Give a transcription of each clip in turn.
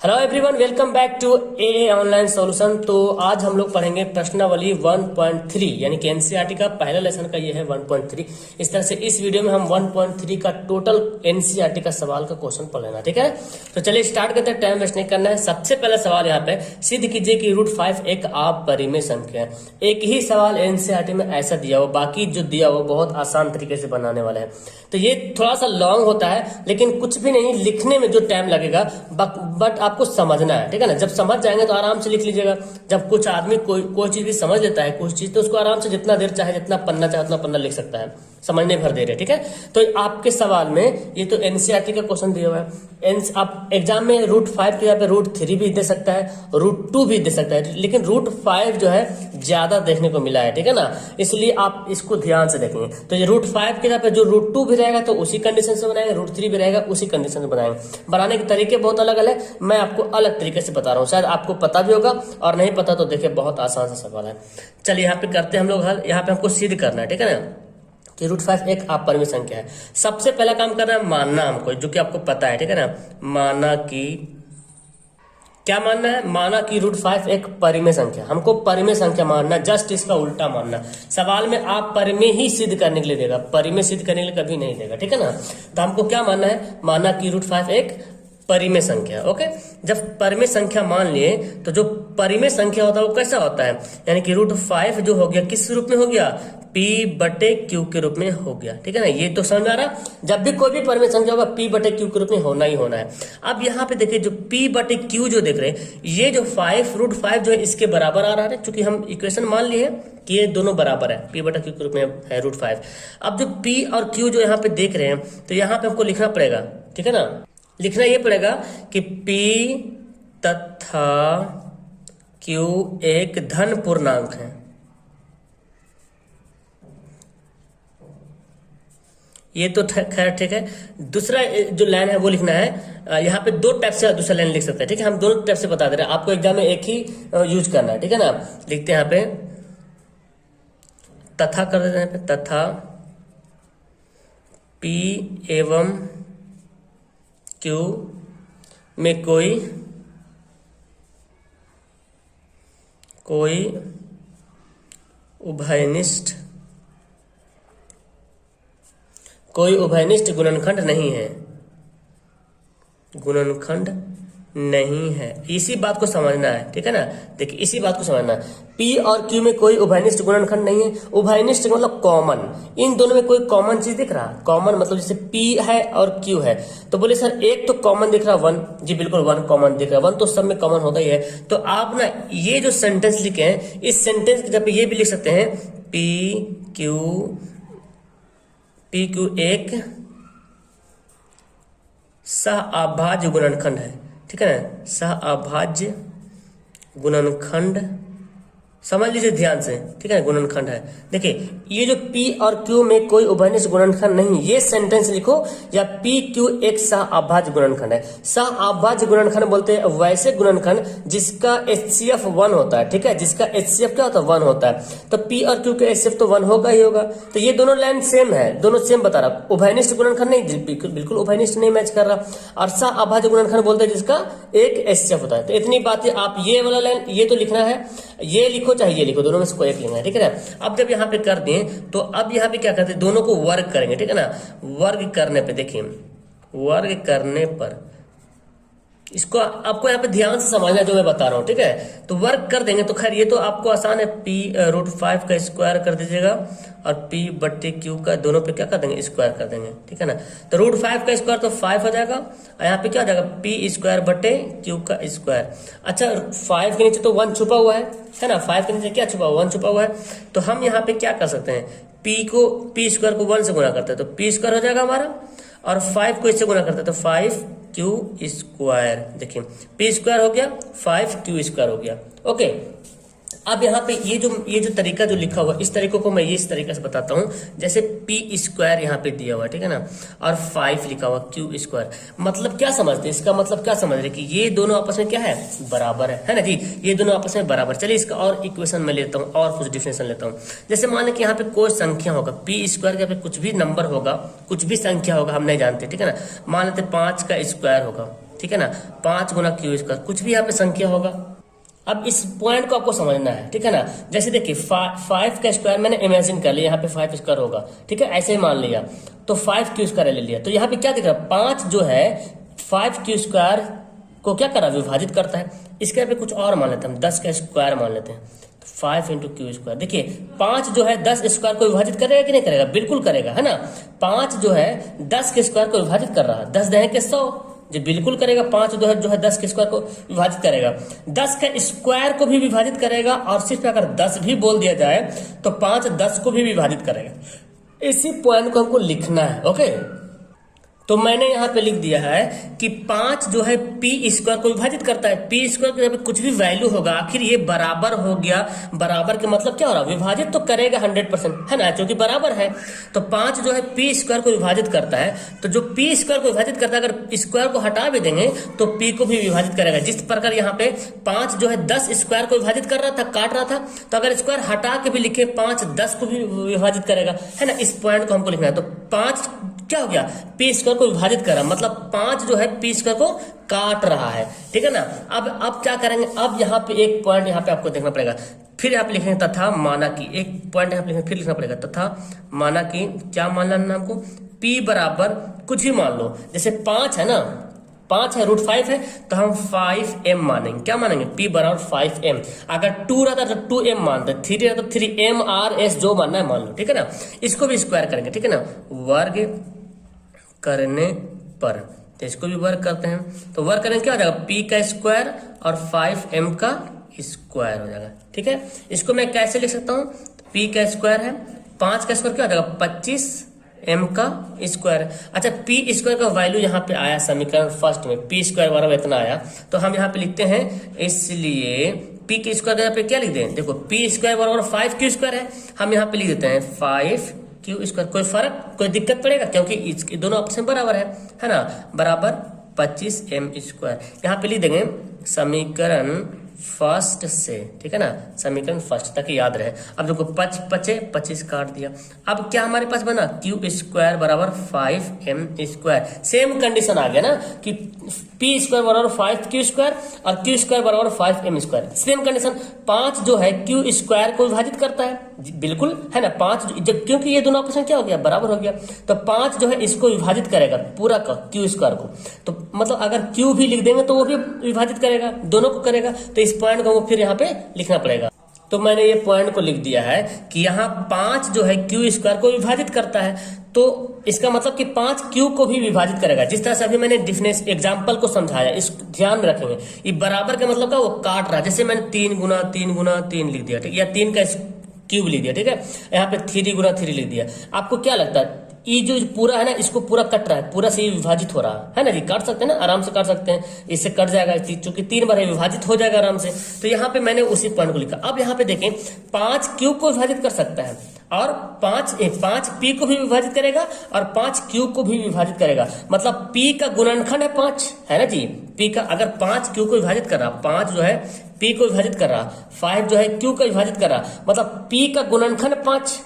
Hello everyone, welcome back to a online solution. तो आज हम लोग पढ़ेंगे प्रश्नावली 1.3 यानी कि एनसीईआरटी का पहला लेसन का ये है 1.3। इस तरह से इस वीडियो में हम 1.3 का टोटल एनसीईआरटी का सवाल का क्वेश्चन पढ़ लेना, ठीक है। तो चलिए स्टार्ट करते हैं, टाइम वेस्ट नहीं करना है। सबसे पहला सवाल यहाँ पे सिद्ध कीजिए कि √5 एक अपरिमेय संख्या है। एक ही सवाल एनसीईआरटी में ऐसा दिया हो, बाकी जो दिया हो बहुत आसान तरीके से बनाने वाला है। तो ये थोड़ा सा लॉन्ग होता है, लेकिन कुछ भी नहीं, लिखने में जो टाइम लगेगा बट आपको समझना है, ठीक है ना। जब समझ जाएंगे तो आराम से लिख लीजिएगा। जब कुछ आदमी कोई चीज भी समझ लेता है, कुछ चीज, तो उसको आराम से जितना देर चाहे, जितना पन्ना चाहे उतना पन्ना लिख सकता है, समझने भर दे रहे, ठीक है। तो आपके सवाल में ये तो एनसीईआरटी का क्वेश्चन दिया हुआ है। आप एग्जाम में √5 के यहाँ पे √3 भी दे सकता है, √2 भी दे सकता है, लेकिन √5 जो है ज्यादा देखने को मिला है, ठीक है ना। इसलिए आप इसको ध्यान से देखेंगे। तो ये √5 के यहाँ पे जो √2 भी रहेगा तो उसी कंडीशन से बनाएंगे, √3 भी रहेगा उसी कंडीशन से बनाएंगे। बनाने के तरीके बहुत अलग अलग है, मैं आपको अलग तरीके से बता रहा हूँ, शायद आपको पता भी होगा, और नहीं पता तो देखिए बहुत आसान सा सवाल है। चलिए यहाँ पे करते हैं हम लोग हल। यहाँ पे हमको सिद्ध करना है, ठीक है ना, कि √5 एक अपरिमेय संख्या है। सबसे पहला काम करना है मानना हमको, जो कि आपको पता है, ठीक है ना। माना कि क्या मानना है? माना कि √5 एक परिमेय संख्या। हमको परिमेय संख्या मानना, जस्ट इसका उल्टा मानना। सवाल में आप परिमेय ही सिद्ध करने के लिए देगा, परिमेय सिद्ध करने के लिए कभी नहीं देगा, ठीक है ना। तो हमको क्या मानना है? माना कि √5 एक परिमेय संख्या। ओके, जब परिमेय संख्या मान लिए तो जो परिमेय संख्या होता है वो कैसा होता है, यानी कि √5 जो हो गया किस रूप में हो गया? P/Q के रूप में हो गया, ठीक है ना। ये तो समझ में आ रहा। जब भी कोई भी परिमेय संख्या होगा P/Q के रूप में होना ही होना है। अब यहाँ पे देखिए, जो P/Q जो देख रहे हैं, ये जो √5 जो है इसके बराबर आ रहा है, क्योंकि हम इक्वेशन मान लिए हैं कि ये दोनों बराबर है, P/Q के रूप में है √5। अब जो P और Q जो यहाँ पे देख रहे हैं, तो यहाँ पे हमको लिखना पड़ेगा, ठीक है ना। लिखना ये पड़ेगा कि P तथा Q एक धन पूर्णांक है। ये तो खैर ठीक है। दूसरा जो लाइन है वो लिखना है, यहाँ पे दो टाइप से दूसरा लाइन लिख सकते हैं, ठीक है। हम दोनों टाइप से बता दे रहे हैं, आपको एग्जाम में एक ही यूज करना है, ठीक है ना। लिखते हैं यहाँ पे तथा कर देते हैं, यहाँ पे तथा P एवं Q में कोई उभयनिष्ठ गुणनखंड नहीं है, इसी बात को समझना है, ठीक है ना। देखिए इसी बात को समझना है, P और Q में कोई उभयनिष्ठ गुणनखंड नहीं है। उभयनिष्ठ मतलब कॉमन, इन दोनों में कोई कॉमन चीज दिख रहा। कॉमन मतलब जैसे P है और Q है, तो बोले सर एक तो कॉमन दिख रहा 1, जी बिल्कुल 1 कॉमन दिख रहा। 1 तो सब में कॉमन होता ही है। तो आप ना ये जो सेंटेंस लिखे हैं, इस सेंटेंस के जब ये भी लिख सकते हैं, PQ एक सहअभाज्य गुणनखंड है, ठीक है ना। सहअभाज्य गुणनखंड समझ लीजिए ध्यान से, ठीक है, गुणनखंड है। देखिए ये जो P और Q में कोई उभयनिष्ठ गुणनखंड नहीं, ये सेंटेंस लिखो, या PQ एक सहअभाज्य गुणनखंड है। सहअभाज्य गुणनखंड बोलते हैं वैसे गुणनखंड जिसका HCF 1 होता है, ठीक है, जिसका HCF क्या होता है? 1 होता है। तो P और Q के HCF तो 1 होगा ही होगा। तो ये दोनों लाइन सेम है, दोनों सेम बता रहा। उभयनिष्ठ गुणनखंड नहीं, बिल्कुल उभयनिष्ठ नहीं मैच कर रहा। और सहअभाज्य गुणनखंड बोलते हैं जिसका एक HCF होता है। तो इतनी बातें आप ये वाला लाइन ये तो लिखना है, ये लिखो चाहे ये लिखो, दोनों में से कोई एक लिखना है, ठीक है ना। अब जब यहाँ पे कर दिए तो अब यहाँ पे क्या करते हैं, दोनों को वर्ग करेंगे, ठीक है ना। वर्ग करने पे देखिए, वर्ग करने पर इसको आपको यहाँ पे ध्यान से समझना जो मैं बता रहा हूँ, ठीक है। तो वर्ग कर देंगे तो खैर ये तो आपको आसान है, √5 का स्क्वायर कर दीजिएगा और P/Q का दोनों पे क्या कर देंगे? स्क्वायर कर देंगे, ठीक है ना। तो √5 का स्क्वायर तो 5 हो जाएगा, और यहाँ पे क्या हो जाएगा? P²/Q का स्क्वायर। अच्छा 5 के नीचे तो 1 छुपा हुआ है ना। 5 के नीचे क्या छुपा हुआ? 1 छुपा हुआ है। तो हम यहाँ पे क्या कर सकते हैं, P² को 1 से गुणा करते हैं तो P² हो जाएगा हमारा, और 5 को इससे गुणा करते हैं तो 5Q²। देखिए P² हो गया, 5Q² हो गया। ओके, अब यहाँ पे ये जो तरीका जो लिखा हुआ, इस तरीके को मैं इस तरीके से बताता हूँ। जैसे P² यहाँ पे दिया हुआ, ठीक है ना, और 5 लिखा हुआ Q²। मतलब क्या समझते हैं? इसका मतलब क्या समझ रहे कि ये दोनों आपस में क्या है? बराबर है ना जी, ये दोनों आपस में बराबर। चलिए इसका और इक्वेशन में लेता हूँ, और कुछ डिफिनेशन लेता हूँ। जैसे मान लें कि यहाँ पे कोई संख्या होगा, P² के पे कुछ भी नंबर होगा, कुछ भी संख्या होगा, हम नहीं जानते, ठीक है ना। मान लेते 5 का स्क्वायर होगा, ठीक है ना, 5 गुना क्यू स्क्वायर, कुछ भी यहाँ पे संख्या होगा। अब इस पॉइंट को आपको समझना है, ठीक है ना। जैसे देखिए 5 का स्क्वायर मैंने इमेजिन कर लिया, यहाँ पे 5 स्क्वायर होगा, ठीक है, ऐसे ही मान लिया, तो 5 क्यू स्क्वायर ले लिया। तो यहाँ पे क्या दिख रहा है, 5 जो है 5 क्यू स्क्वायर को क्या करा, विभाजित करता है। इसके यहाँ पे कुछ और मान लेते हैं हम, 10 का स्क्वायर मान लेते हैं, 5 इंटू क्यू स्क्वायर। देखिए 5 जो है 10 स्क्वायर को विभाजित करेगा कि नहीं करेगा, बिल्कुल करेगा, है ना। 5 जो है 10 के स्क्वायर को विभाजित कर रहा है, 10 दहे के 100, जो बिल्कुल करेगा। 5 जो है 10 के स्क्वायर को विभाजित करेगा, 10 का स्क्वायर को भी विभाजित करेगा, और सिर्फ अगर 10 भी बोल दिया जाए तो 5 10 को भी विभाजित करेगा। इसी पॉइंट को हमको लिखना है, ओके। तो मैंने यहाँ पे लिख दिया है कि 5 जो है पी स्क्वायर को विभाजित करता है। पी स्क्वायर के कुछ भी वैल्यू होगा, आखिर ये बराबर हो गया। बराबर के मतलब क्या हो रहा है, विभाजित तो करेगा 100%, है ना, क्योंकि बराबर है। तो 5 जो है पी स्क्वायर को विभाजित करता है, तो जो पी स्क्वायर को विभाजित करता है, अगर स्क्वायर को हटा भी देंगे तो पी को भी विभाजित करेगा। जिस प्रकार यहाँ पे 5 जो है 10 स्क्वायर को विभाजित कर रहा था, काट रहा था, तो अगर स्क्वायर हटा के भी लिखे 5 10 को भी विभाजित करेगा, है ना। इस पॉइंट को हमको लिखना है। तो 5 क्या हो गया, पी स्क्वायर को विभाजित कर रहा, मतलब 5 जो है पी स्क्वायर को काट रहा है, ठीक है ना। अब क्या करेंगे, अब यहाँ पे एक पॉइंट यहाँ पे आपको देखना पड़ेगा, फिर यहाँ पे लिखेंगे तथा माना कि, एक पॉइंट यहाँ पे लिखेंगे, फिर लिखना पड़ेगा तथा माना कि, क्या मान लेना हमको, पी बराबर कुछ भी मान लो। जैसे 5 है ना, 5 है, √5 है, तो हम 5m मानेंगे। क्या मानेंगे, p बराबर 5m। अगर 2 रहता तो 2m मानते, 3 रहता तो 3m/s जो मानना है मान लो, ठीक है ना। इसको भी स्क्वायर करेंगे, ठीक है ना, वर्ग करने पर, तो इसको भी वर्ग करते हैं, तो वर्ग करेंगे क्या हो जाएगा, p का स्क्वायर और 5m का स्क्वायर हो जाएगा, ठीक है। इसको मैं कैसे लिख सकता हूँ, p का स्क्वायर है, 5 का स्क्वायर क्या हो जाएगा, 25m का स्क्वायर। अच्छा, पी स्क्वायर का वैल्यू यहाँ पे आया समीकरण फर्स्ट में, पी स्क्वायर बराबर इतना आया, तो हम यहाँ पे लिखते हैं, इसलिए पी के स्क्वायर यहाँ पे क्या लिख दें, देखो पी स्क्वायर बराबर 5 क्यू स्क्वायर है, हम यहाँ पे लिख देते हैं 5 क्यू स्क्वायर। कोई फर्क, कोई दिक्कत पड़ेगा, क्योंकि दोनों ऑप्शन बराबर है ना, बराबर 25m स्क्वायर। यहाँ पे लिख देंगे समीकरण फर्स्ट से, ठीक है ना, समीकरण फर्स्ट, ताकि याद रहे। अब देखो 5 5 25 काट दिया। अब क्या हमारे पास बना, क्यू स्क्वायर बराबर 5m स्क्वायर। सेम कंडीशन आ गया ना कि पी स्क्वायर बराबर 5 क्यू स्क्वायर और क्यू स्क्वायर बराबर 5m स्क्वायर। सेम कंडीशन, 5 जो है क्यू स्क्वायर को विभाजित करता है, बिल्कुल, है ना। 5 जब, क्योंकि ये दोनों ऑप्शन क्या हो गया, बराबर हो गया, तो 5 जो है इसको विभाजित करेगा पूरा का क्यू स्क्वायर को। तो मतलब अगर क्यू भी लिख देंगे तो वो भी विभाजित करेगा, दोनों को करेगा। तो इस पॉइंट को फिर यहाँ पे लिखना पड़ेगा। तो मैंने ये पॉइंट को लिख दिया है कि यहाँ 5 जो है क्यू स्क्वायर को विभाजित करता है, तो इसका मतलब कि 5 क्यू को भी विभाजित करेगा। जिस तरह से अभी मैंने डिफरेंस एग्जांपल को समझाया, इस ध्यान रखेंगे। ये बराबर का मतलब क्या, वो काट रहा है। जैसे मैंने 3 गुना 3 गुना 3 लिख दिया, ठीक, या 3 का क्यूब लिख दिया, ठीक है। यहाँ पे 3 गुना 3 लिख दिया। आपको क्या लगता है, ये जो पूरा है ना, इसको पूरा कट रहा है, पूरा से विभाजित हो रहा है ना जी, काट सकते हैं ना, आराम से काट सकते हैं, इससे कट जाएगा, चूंकि 3 बार है, विभाजित हो जाएगा आराम से। तो यहाँ पे मैंने उसी पॉइंट को लिखा। अब यहाँ पे देखें, 5 क्यूब को विभाजित कर सकता है, और 5 पी को भी विभाजित करेगा, और 5 क्यू को भी विभाजित करेगा। मतलब पी का गुणनखंड है 5, है ना जी। पी का अगर 5 क्यू को विभाजित कर रहा, 5 जो है पी को विभाजित कर रहा, 5 जो है क्यू को विभाजित कर रहा, मतलब पी का गुणनखंड 5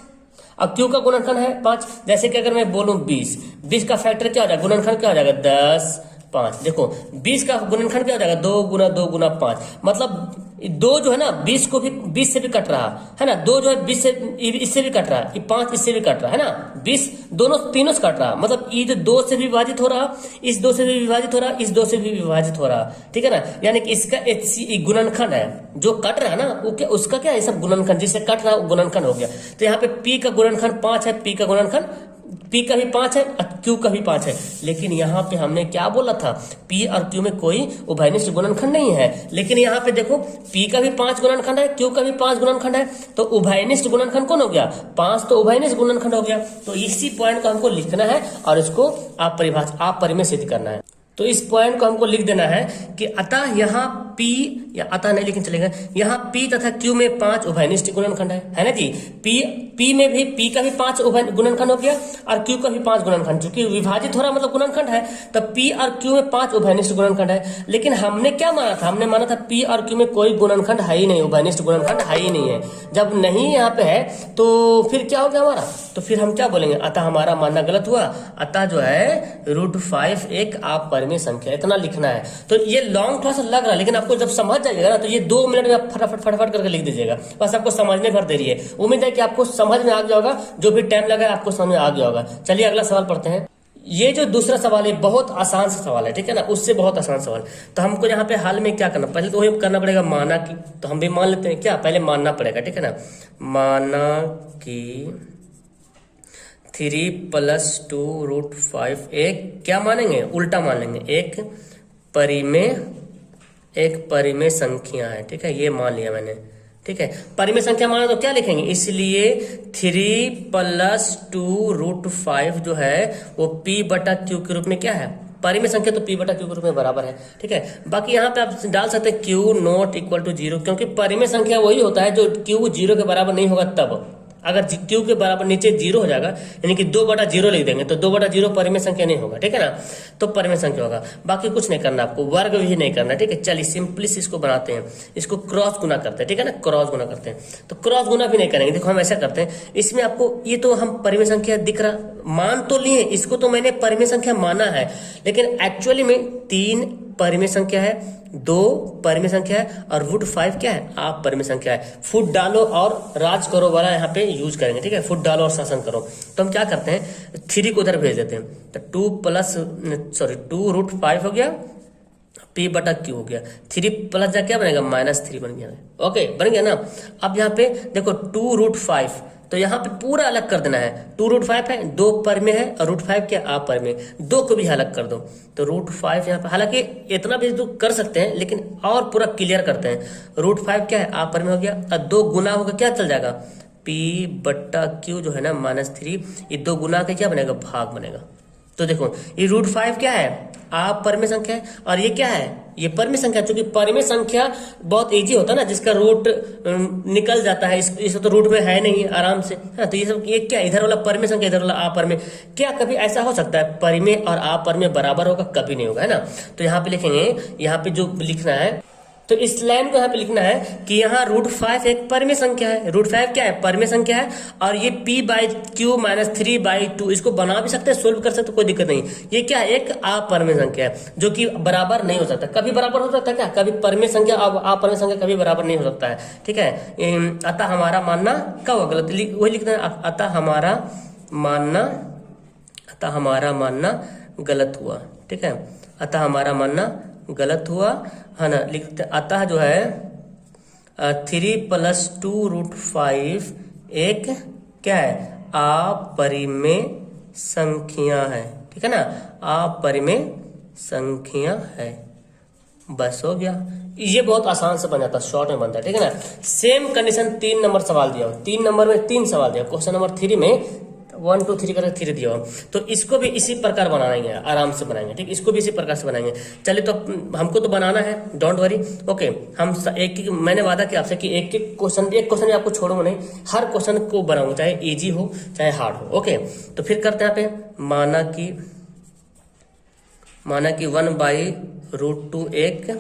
अब क्यू का गुणनखंड है 5। जैसे कि अगर मैं बोलूं 20 का फैक्टर क्या हो जाएगा, गुणनखंड क्या हो जाएगा, 10 5। देखो 20 का गुणनखंड क्या हो जाएगा, 2 गुना 2 गुना 5। मतलब 2 जो है ना 20 को भी 20 से भी कट रहा है ना, 2 जो है 20 से इससे भी कट रहा है, 5 इससे भी कट रहा है ना, 20 दोनों तीनों से कट रहा है। मतलब ये जो 2 से भी विभाजित हो रहा, इस 2 से भी विभाजित हो रहा, इस 2 से भी विभाजित हो रहा, ठीक है ना। यानी कि इसका गुणनखंड है, जो कट रहा है ना वो क्या, उसका क्या है, सब गुणनखंड, जिससे कट रहा है गुणनखंड हो गया। तो यहाँ पे पी का गुणनखंड 5 है, पी का गुणनखंड, पी का भी 5 है, क्यू का भी 5 है। लेकिन यहाँ पे हमने क्या बोला था, पी और क्यू में कोई उभयनिष्ठ गुणनखंड नहीं है। लेकिन यहाँ पे देखो पी का भी 5 गुणनखंड है, क्यू का भी 5 गुणनखंड है, तो उभयनिष्ठ गुणनखंड कौन हो गया, 5, तो उभयनिष्ठ गुणनखंड हो गया। तो इसी पॉइंट को हमको लिखना है और इसको आप परिमेय सिद्ध करना है। तो इस पॉइंट को हमको लिख देना है कि अतः यहाँ P या अतः नहीं लेकिन चलेगा, यहाँ P तथा Q में 5 उभयनिष्ठ गुणनखंड है ना जी। P में भी P का भी 5 गुणनखंड हो गया और Q का भी 5 गुणनखंड, चूंकि विभाजित हो रहा मतलब गुणनखंड है, तब P और Q में 5 उभयनिष्ठ गुणनखंड है। लेकिन हमने क्या माना था, हमने माना था P और Q में कोई गुणनखंड है ही नहीं, उभयनिष्ठ गुणनखंड है ही नहीं है। जब नहीं यहाँ पे है तो फिर क्या हो गया हमारा, तो फिर हम क्या बोलेंगे, अतः हमारा मानना गलत हुआ। अतः जो है √5 एक अपरिमेय संख्या, इतना लिखना है। तो ये लॉन्ग थोड़ा सा लग रहा है, लेकिन आपको जब समझ जाएगा ना तो ये 2 मिनट में आप फटाफट करके लिख दीजिएगा, बस आपको समझने भर देरी है। उम्मीद है कि आपको समझ में आ गया होगा, जो भी टाइम लगा आपको समझ में आ गया होगा। चलिए अगला सवाल पढ़ते हैं। ये जो दूसरा सवाल है बहुत आसान सा सवाल है, ठीक है ना, उससे बहुत आसान सवाल। तो हमको यहाँ पे हाल में क्या करना, पहले तो वही करना पड़ेगा माना कि, तो हम भी मान लेते हैं क्या, पहले मानना पड़ेगा, ठीक है ना। माना कि 3 + 2 √5 एक क्या मानेंगे, उल्टा मान लेंगे, एक परिमेय संख्या है, ठीक है, ये मान लिया मैंने, ठीक है। परिमेय संख्या माना तो क्या लिखेंगे, इसलिए 3 + 2 √5 जो है वो P/Q के रूप में क्या है, परिमेय संख्या, तो P/Q के रूप में बराबर है, ठीक है। बाकी यहाँ पे आप डाल सकते हैं Q ≠ = 0, क्योंकि परिमेय संख्या वही होता है जो Q 0 के बराबर नहीं होगा तब। अगर Q के बराबर नीचे 0 हो जाएगा, यानी कि 2/0 लिख देंगे, तो 2/0 परिमेय संख्या नहीं होगा, ठीक है ना, तो परिमेय संख्या होगा। बाकी कुछ नहीं करना आपको, वर्ग भी नहीं करना, ठीक है। चलिए सिंपली इसको बनाते हैं, इसको क्रॉस गुना करते हैं, ठीक है ना, क्रॉस गुना करते हैं। तो क्रॉस गुना भी नहीं करेंगे, देखो हम ऐसा करते हैं, इसमें आपको ये तो हम परिमेय संख्या दिख रहा, मान तो लिए, इसको तो मैंने परिमेय संख्या माना है, लेकिन एक्चुअली में 3 परिमेय संख्या है, 2 परिमेय संख्या है और √5 क्या है, आप परिमेय संख्या है। फुट डालो और राज करो वाला यहाँ पे यूज करेंगे, ठीक है, फुट डालो और शासन करो। तो हम क्या करते हैं, 3 को उधर भेज देते हैं, तो 2 √5 हो गया, P/Q हो गया, 3 प्लस जा क्या बनेगा, -3 बन गया, ओके बन गया ना। अब यहाँ पे देखो 2 √5, तो यहाँ पे पूरा अलग कर देना है, 2 √5 है, 2 परिमेय है और √5 क्या अपरिमेय, 2 को भी अलग कर दो, तो √5 यहाँ पे, हालांकि इतना भी तो कर सकते हैं लेकिन और पूरा क्लियर करते हैं। √5 क्या है, अपरिमेय हो गया, और 2 गुना होगा क्या चल जाएगा, P/Q जो है ना -3, ये 2 गुना का क्या बनेगा, भाग बनेगा। तो देखो ये √5 क्या है, अपरिमेय संख्या है, और ये क्या है, ये परिमेय संख्या। चूंकि परिमेय संख्या बहुत इजी होता है ना, जिसका रूट निकल जाता है, इस तो रूट में है नहीं आराम से, हाँ, तो ये सब ये क्या, इधर वाला परिमेय संख्या, इधर वाला अपरिमेय, क्या कभी ऐसा हो सकता है परिमेय और अपरिमेय बराबर होगा, कभी नहीं होगा, है ना। तो यहाँ पे लिखेंगे, यहाँ पे जो लिखना है, तो इस लाइन को यहाँ पे लिखना है कि यहाँ √5 एक परिमेय संख्या है, √5 क्या है, परिमेय संख्या है, और ये P/Q -3/2, इसको बना भी सकते हैं, सोल्व कर सकते हैं, कोई दिक्कत नहीं। ये क्या है, एक अपरिमेय संख्या है जो कि बराबर नहीं हो सकता, कभी बराबर हो सकता है क्या, कभी परिमेय संख्या अपरिमेय संख्या कभी बराबर नहीं हो सकता है, ठीक है। अतः हमारा मानना क्या हुआ, गलत, वही लिखना है, अतः हमारा मानना गलत हुआ, ठीक है, अतः हमारा मानना गलत हुआ, है ना। लिखते अतः जो है 3 + 2 √5 एक क्या है, अपरिमेय संख्या है, ठीक है ना, अपरिमेय संख्या है, बस हो गया। ये बहुत आसान से बन जाता है, शॉर्ट में बनता है, ठीक है ना। सेम कंडीशन 3 नंबर सवाल दिया, 3 नंबर में 3 सवाल दिया, क्वेश्चन नंबर 3 में 1 2 3 करके 3 दिया हो, तो इसको भी इसी प्रकार बनाएंगे, आराम से बनाएंगे, ठीक, इसको भी इसी प्रकार से बनाएंगे। चलिए तो हमको तो बनाना है, डोंट वरी, ओके। हम एक मैंने वादा किया आपसे कि एक क्वेश्चन आपको छोड़ूंगा नहीं, हर क्वेश्चन को बनाऊंगा, चाहे इजी हो चाहे हार्ड हो, ओके। तो फिर करते हैं यहाँ पे, माना कि 1/√2 एक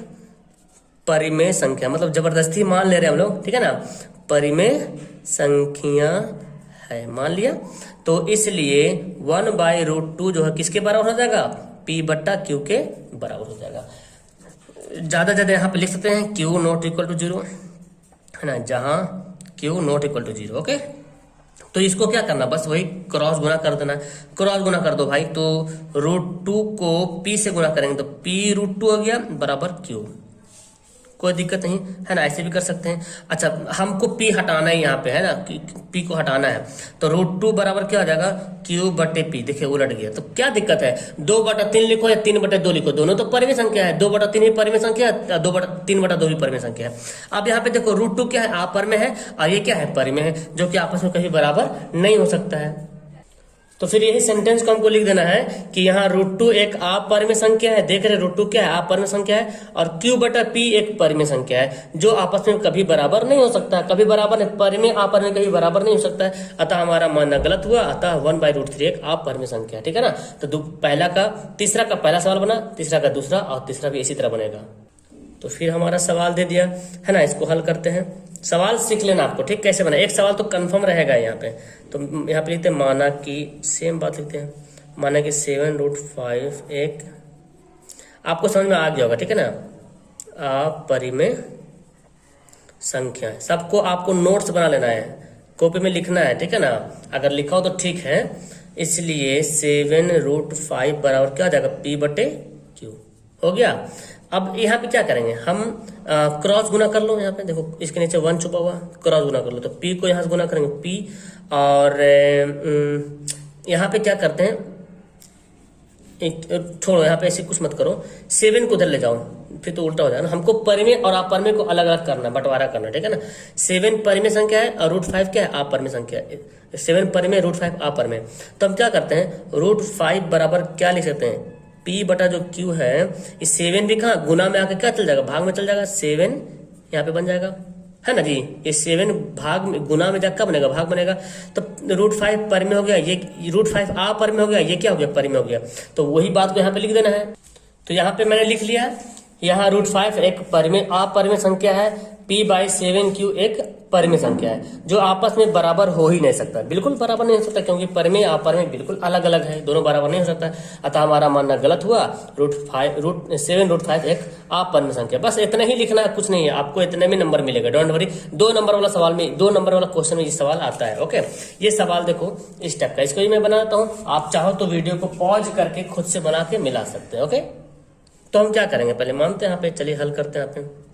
परिमेय संख्या, मतलब जबरदस्ती मान ले रहे हैं हम लोग, ठीक है ना, परिमेय संख्या है, मान लिया। तो इसलिए 1/√2 जो है किसके बराबर हो जाएगा, P/Q के बराबर हो जाएगा। ज्यादा यहाँ पे लिख सकते हैं Q ≠ = 0, है ना, जहां Q ≠ = 0, ओके। तो इसको क्या करना, बस वही क्रॉस गुना कर देना, क्रॉस गुना कर दो भाई, तो √2 को P से गुना करेंगे तो P√2 हो गया बराबर Q, कोई दिक्कत नहीं, है ना, ऐसे भी कर सकते हैं। अच्छा हमको P हटाना है यहाँ पे, है ना, P को हटाना है, तो √2 बराबर क्या हो जाएगा, Q/P, देखिए उलट गया, तो क्या दिक्कत है, 2/3 लिखो या 3/2 लिखो, दोनों तो परिमेय संख्या है, 2/3 भी परिमेय संख्या है, 3/2 भी परिमेय संख्या है। अब यहाँ पे देखो √2 क्या है, अपरिमेय है, और ये क्या है, परिमेय है, जो कि आपस में कभी बराबर नहीं हो सकता है। तो फिर यही सेंटेंस को हमको लिख देना है कि यहाँ √2 एक अपरिमेय संख्या है, देख रहे √2 क्या है, अपरिमेय संख्या है, और Q बटा P एक परिमेय संख्या है जो आपस में कभी बराबर नहीं हो सकता, कभी बराबर नहीं, परिमेय अपरिमेय कभी बराबर नहीं हो सकता है, अतः हमारा मानना गलत हुआ, अतः 1/√3 एक अपरिमेय संख्या है, ठीक है ना। तो तीसरा का पहला सवाल बना, तीसरा का दूसरा, और तीसरा भी इसी तरह बनेगा। तो फिर हमारा सवाल दे दिया है ना, इसको हल करते हैं। सवाल सीख लेना आपको, ठीक, कैसे बना, एक सवाल तो कंफर्म रहेगा यहाँ पे। तो यहाँ पे लिखते हैं माना कि, सेम बात लिखते हैं, माना कि 7√5 एक, आपको समझ में आ गया होगा, ठीक है ना, अपरिमेय संख्या है। सबको आपको नोट्स बना लेना है, कॉपी में लिखना है, ठीक है ना, अगर लिखा हो तो ठीक है। इसलिए 7√5 बराबर क्या हो जाएगा, P/Q हो गया। अब यहाँ पे क्या करेंगे हम, क्रॉस गुना कर लो, यहाँ पे देखो इसके नीचे 1 छुपा हुआ, क्रॉस गुना कर लो, तो P को यहाँ से गुना करेंगे P, और यहाँ पे क्या करते हैं, छोड़ो यहाँ पे ऐसे कुछ मत करो, 7 को उधर ले जाओ, फिर तो उल्टा हो जाएगा ना। हमको परिमेय और अपरिमेय को अलग अलग करना, बंटवारा करना, ठीक है ना। 7 परिमेय संख्या है और √5 क्या है, अपरिमेय संख्या है। 7 परिमेय, √5 अपरिमेय। तो हम क्या करते हैं, √5 बराबर क्या लिख सकते हैं, P बटा जो Q है, इस 7 भी कहाँ गुना में आके क्या चल जाएगा, भाग में चल जाएगा, 7 यहाँ पे बन जाएगा, है ना जी। ये 7 भाग में, गुना में जाकर बनेगा, भाग बनेगा। तो √5 परिमेय हो गया, ये √5 अपरिमेय हो गया, ये क्या हो गया, परिमेय हो गया। तो वही बात को यहाँ पे लिख देना है। तो यहाँ पे मैंने लिख लिया, यहाँ √5 एक अपरिमेय संख्या है, P/7Q एक परिमेय संख्या है, जो आपस में बराबर हो ही नहीं सकता, बिल्कुल बराबर नहीं हो सकता, क्योंकि परिमेय अपरिमेय बिल्कुल अलग अलग है, दोनों बराबर नहीं हो सकता। अतः हमारा मानना गलत हुआ, 7√5 एक अपरिमेय संख्या। बस इतना ही लिखना है, कुछ नहीं है, आपको इतने में नंबर मिलेगा, डोंट वरी। 2 नंबर वाला सवाल में, 2 नंबर वाला क्वेश्चन में ये सवाल आता है। ओके, ये सवाल देखो इस टाइप का, इसको ही मैं बनाता हूँ, आप चाहो तो वीडियो को पॉज करके खुद से बना के मिला सकते हैं। ओके, तो हम क्या करेंगे, पहले मानते हैं यहाँ पे, चलिए हल करते हैं यहाँ पे,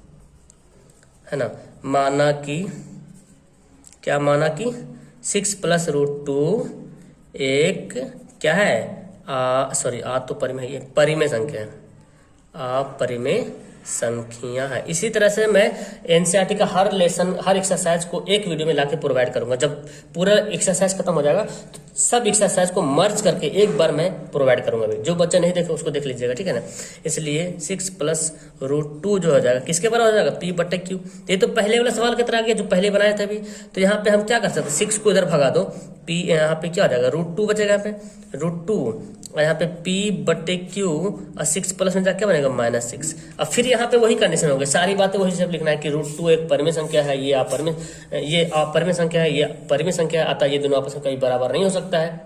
है ना। माना कि, क्या माना कि 6 + √2 एक क्या है, सॉरी तो परिमेय, ये परिमेय संख्या है, अपरिमेय संख्या है। इसी तरह से मैं एनसीईआरटी का हर लेसन, हर एक्सरसाइज को एक वीडियो में लाके प्रोवाइड करूंगा। जब पूरा एक्सरसाइज खत्म हो जाएगा तो सब एक्सरसाइज को मर्ज करके एक बार मैं प्रोवाइड करूंगा। जो बच्चा नहीं देखे उसको देख लीजिएगा, ठीक है ना। इसलिए 6 + √2 जो हो जाएगा, किसके बराबर हो जाएगा, P/Q। ये तो पहले वाला सवाल की तरह आ गया जो पहले बनाया था अभी। तो यहाँ पे हम क्या कर सकते हैं, 6 को इधर भगा दो, P यहाँ पे क्या हो जाएगा, √2 बचेगा, यहाँ पे √2, और यहाँ पे P/Q, और 6 प्लस में जाकर क्या बनेगा, -6। अब फिर यहाँ पे वही कंडीशन हो गई, सारी बातें वही सब लिखना है कि √2 एक परिमेय संख्या है, ये अपरिमेय संख्या है, ये परिमेय संख्या है, अतः ये दोनों आपस में कभी बराबर नहीं हो सकता है।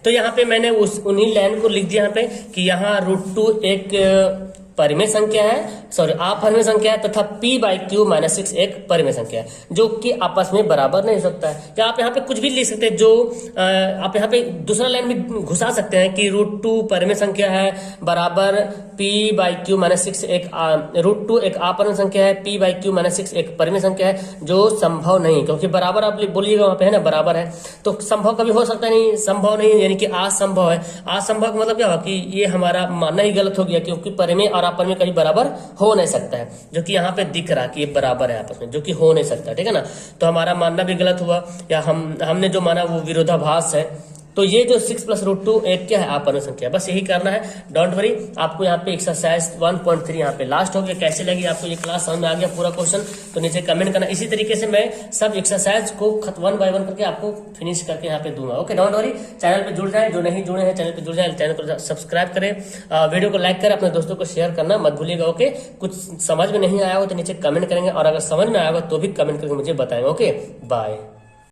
तो यहाँ पे मैंने उन्हीं लाइन को लिख दिया यहाँ पे कि यहाँ √2 एक परिमेय संख्या है, सॉरी अपरिमेय संख्या है, तथा P/Q -6 एक परिमेय संख्या है, जो कि आपस में बराबर नहीं हो सकता है। या आप यहाँ पे कुछ भी लिख सकते हैं, जो आप यहाँ पे दूसरा लाइन भी घुसा सकते हैं कि √2 परिमेय संख्या है बराबर P/Q -6 एक, √2 एक अपरिमेय संख्या है, P/Q -6 एक परिमेय संख्या है, जो संभव नहीं, क्योंकि बराबर आप बोलिएगा वहां पे, है ना, बराबर है तो संभव कभी हो सकता नहीं, संभव नहीं यानी कि असंभव है। असंभव का मतलब क्या हुआ कि ये हमारा मानना ही गलत हो गया, क्योंकि परिमेय और अपरिमेय कहीं बराबर हो नहीं सकता है, जो कि यहाँ पे दिख रहा कि ये बराबर है आपस में, जो कि हो नहीं सकता, ठीक है ना। तो हमारा मानना भी गलत हुआ, या हमने जो माना वो विरोधाभास है। तो ये जो 6 + √2 एक क्या है, अपरिमेय संख्या। बस यही करना है, डोंट वरी। आपको यहाँ पे एक्सरसाइज 1.3 यहाँ पे लास्ट हो गया। कैसे लगी आपको ये क्लास, समझ में आ गया पूरा क्वेश्चन, तो नीचे कमेंट करना। इसी तरीके से मैं सब एक्सरसाइज को 1 by 1 करके आपको फिनिश करके यहाँ पे दूंगा। Okay, don't worry. चैनल पे जुड़ जाए, जो नहीं जुड़े हैं चैनल पे जुड़ जाए, चैनल को सब्सक्राइब करें, वीडियो को लाइक करें, अपने दोस्तों को शेयर करना मत भूलिएगा। ओके, कुछ समझ में नहीं आया हो तो नीचे कमेंट करेंगे, और अगर समझ में आया हो तो भी कमेंट करके मुझे बताएंगे। Okay, bye.